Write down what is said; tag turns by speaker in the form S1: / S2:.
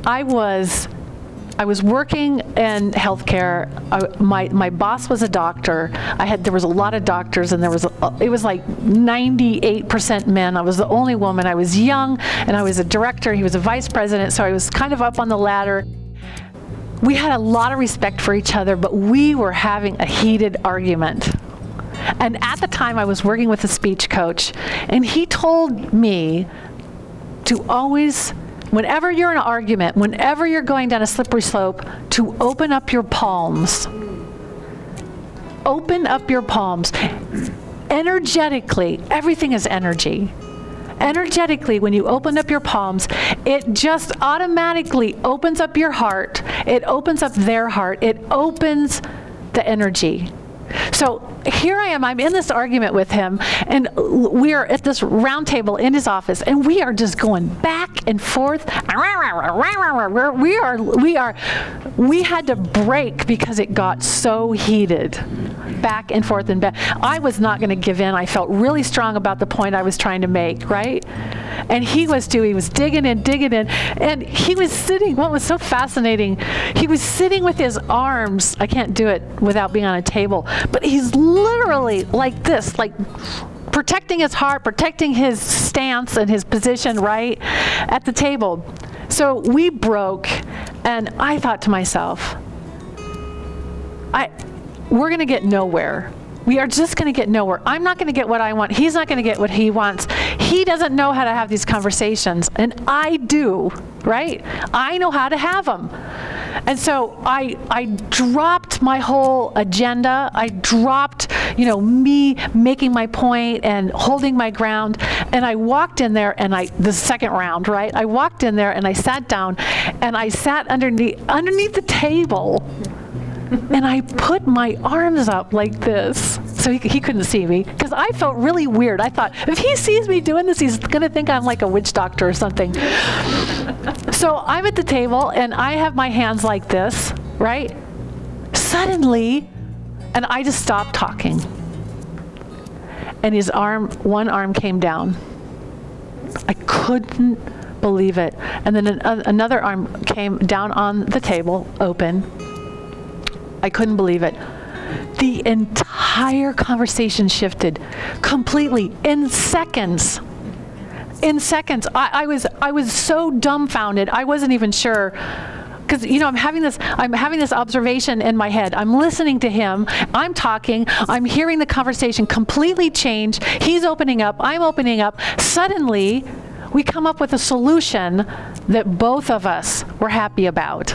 S1: I was working in healthcare. My boss was a doctor. There was a lot of doctors, and it was like 98% men. I was the only woman. I was young, and I was a director. He was a vice president, so I was kind of up on the ladder. We had a lot of respect for each other, but we were having a heated argument. And at the time, I was working with a speech coach, and he told me to always, whenever you're in an argument, whenever you're going down a slippery slope, to open up your palms. Open up your palms. Energetically, everything is energy. Energetically, when you open up your palms, it just automatically opens up your heart. It opens up their heart. It opens the energy. So here I am, I'm in this argument with him, and we are at this round table in his office, and we are just going back and forth. We had to break because it got so heated. Back and forth and back. I was not going to give in. I felt really strong about the point I was trying to make, right? And he was too. He was digging in, and he was sitting. What was so fascinating, he was sitting with his arms. I can't do it without being on a table, but he's literally like this, like protecting his heart, protecting his stance and his position, right, at the table. So we broke, and I thought to myself, we're going to get nowhere. We are just going to get nowhere. I'm not going to get what I want. He's not going to get what he wants. He doesn't know how to have these conversations, and I do, right? I know how to have them. And so I dropped my whole agenda. I dropped, me making my point and holding my ground. And I walked in there, and the second round, right? I walked in there, and I sat down, and I sat underneath the table. And I put my arms up like this, so he couldn't see me, because I felt really weird. I thought, if he sees me doing this, he's going to think I'm like a witch doctor or something. So I'm at the table, and I have my hands like this, right? Suddenly, and I just stopped talking. And one arm came down. I couldn't believe it. And then another arm came down on the table, open. I couldn't believe it. The entire conversation shifted completely in seconds. In seconds. I was so dumbfounded. I wasn't even sure, because I'm having this observation in my head. I'm listening to him. I'm talking. I'm hearing the conversation completely change. He's opening up. I'm opening up. Suddenly, we come up with a solution that both of us were happy about.